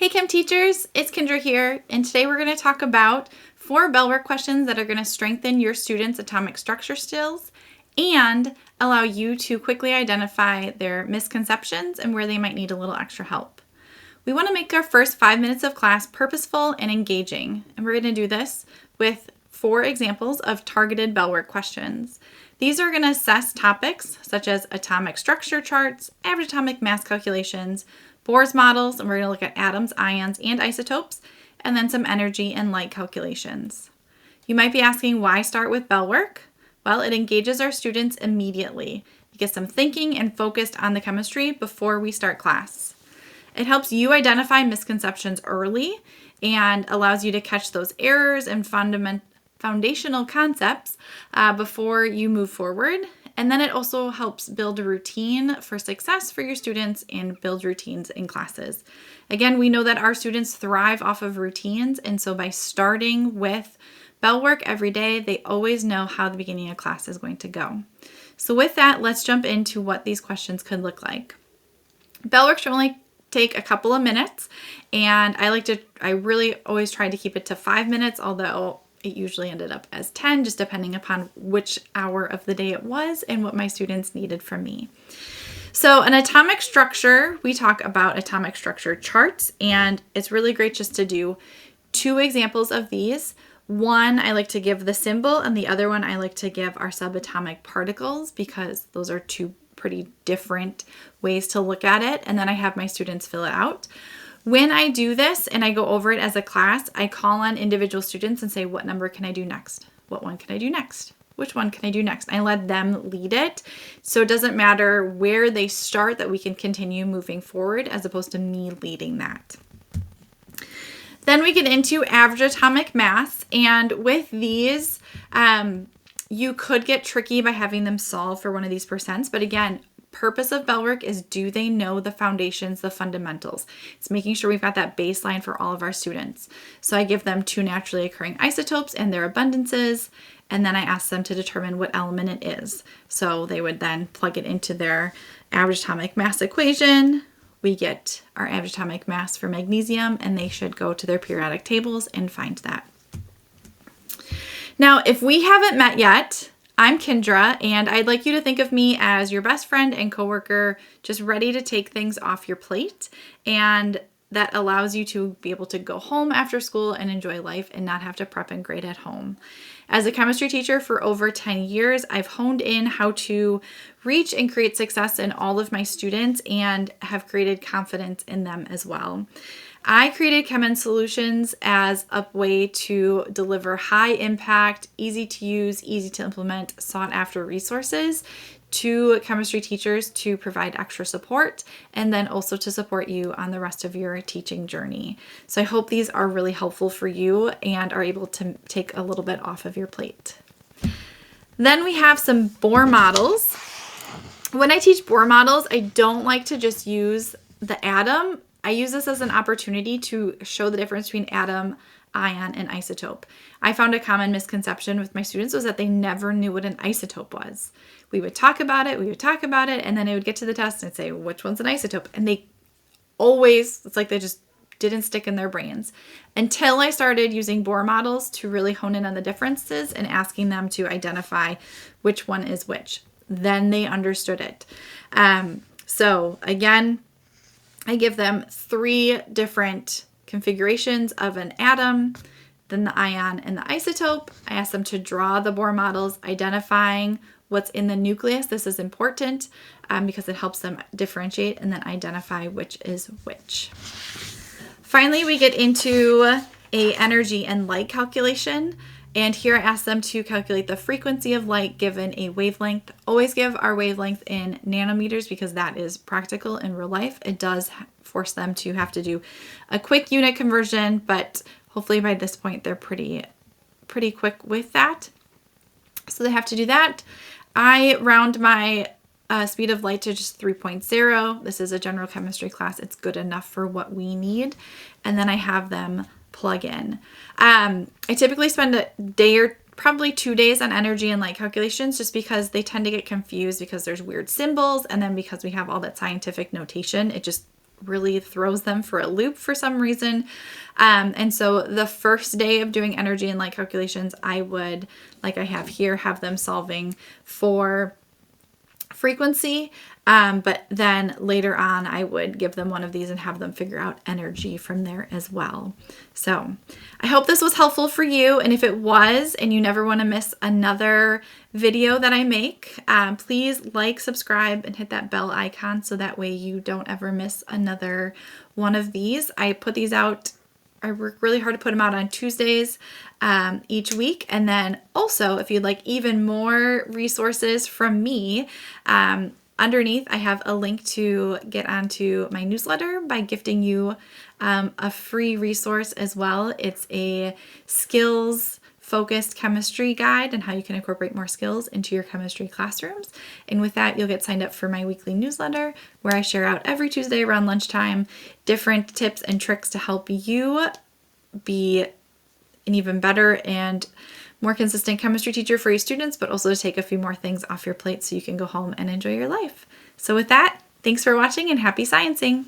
Hey Chem teachers, it's Kendra here, and today we're going to talk about 4 Bellwork questions that are going to strengthen your students' atomic structure skills and allow you to quickly identify their misconceptions and where they might need a little extra help. We want to make our first 5 minutes of class purposeful and engaging, and we're going to do this with 4 examples of targeted Bellwork questions. These are going to assess topics such as atomic structure charts, average atomic mass calculations, Bohr's models, and we're going to look at atoms, ions, and isotopes, and then some energy and light calculations. You might be asking, why start with Bellwork? Well, it engages our students immediately. You get them thinking and focused on the chemistry before we start class. It helps you identify misconceptions early and allows you to catch those errors and foundational concepts before you move forward. And then it also helps build a routine for success for your students and build routines in classes. Again, we know that our students thrive off of routines, and so by starting with Bellwork every day, they always know how the beginning of class is going to go. So with that, let's jump into what these questions could look like. Bellwork should only take a couple of minutes, and I really always try to keep it to 5 minutes, although it usually ended up as 10, just depending upon which hour of the day it was and what my students needed from me. So an atomic structure, we talk about atomic structure charts, and it's really great just to do 2 examples of these. One, I like to give the symbol, and the other one I like to give our subatomic particles, because those are 2 pretty different ways to look at it, and then I have my students fill it out. When I do this and I go over it as a class, I call on individual students and say, what number can I do next? What one can I do next? Which one can I do next? I let them lead it. So it doesn't matter where they start, that we can continue moving forward as opposed to me leading that. Then we get into average atomic mass. And with these, you could get tricky by having them solve for one of these percents. But again, purpose of Bellwork is, do they know the foundations, the fundamentals? It's making sure we've got that baseline for all of our students. So I give them 2 naturally occurring isotopes and their abundances, and then I ask them to determine what element it is. So they would then plug it into their average atomic mass equation. We get our average atomic mass for magnesium, and they should go to their periodic tables and find that. Now, if we haven't met yet, I'm Kendra, and I'd like you to think of me as your best friend and coworker, just ready to take things off your plate, and that allows you to be able to go home after school and enjoy life and not have to prep and grade at home. As a chemistry teacher for over 10 years, I've honed in how to reach and create success in all of my students and have created confidence in them as well. I created Chem Solutions as a way to deliver high impact, easy to use, easy to implement, sought after resources to chemistry teachers to provide extra support, and then also to support you on the rest of your teaching journey. So I hope these are really helpful for you and are able to take a little bit off of your plate. Then we have some Bohr models. When I teach Bohr models, I don't like to just use the atom. I use this as an opportunity to show the difference between atom, ion, and isotope. I found a common misconception with my students was that they never knew what an isotope was. We would talk about it, and then it would get to the test and I'd say, which one's an isotope? And they always, it's like they just didn't stick in their brains until I started using Bohr models to really hone in on the differences and asking them to identify which one is which. Then they understood it. So again, I give them 3 different configurations of an atom, then the ion and the isotope. I ask them to draw the Bohr models, identifying what's in the nucleus. This is important because it helps them differentiate and then identify which is which. Finally, we get into a energy and light calculation. And here I ask them to calculate the frequency of light given a wavelength. Always give our wavelength in nanometers because that is practical in real life. It does force them to have to do a quick unit conversion, but hopefully by this point they're pretty quick with that. So they have to do that. I round my speed of light to just 3.0. This is a general chemistry class. It's good enough for what we need. And then I have them plug in. I typically spend a day or probably 2 days on energy and light calculations just because they tend to get confused because there's weird symbols, and then because we have all that scientific notation, it just really throws them for a loop for some reason. And so the first day of doing energy and light calculations, I would, like I have here, have them solving for frequency. But then later on, I would give them one of these and have them figure out energy from there as well. So I hope this was helpful for you. And if it was, and you never want to miss another video that I make, please like, subscribe, and hit that bell icon so that way you don't ever miss another one of these. I put these out. I work really hard to put them out on Tuesdays each week. And then also, if you'd like even more resources from me, underneath I have a link to get onto my newsletter by gifting you a free resource as well. It's a skills-focused chemistry guide and how you can incorporate more skills into your chemistry classrooms. And with that, you'll get signed up for my weekly newsletter where I share out every Tuesday around lunchtime different tips and tricks to help you be an even better and more consistent chemistry teacher for your students, but also to take a few more things off your plate so you can go home and enjoy your life. So with that, thanks for watching and happy sciencing!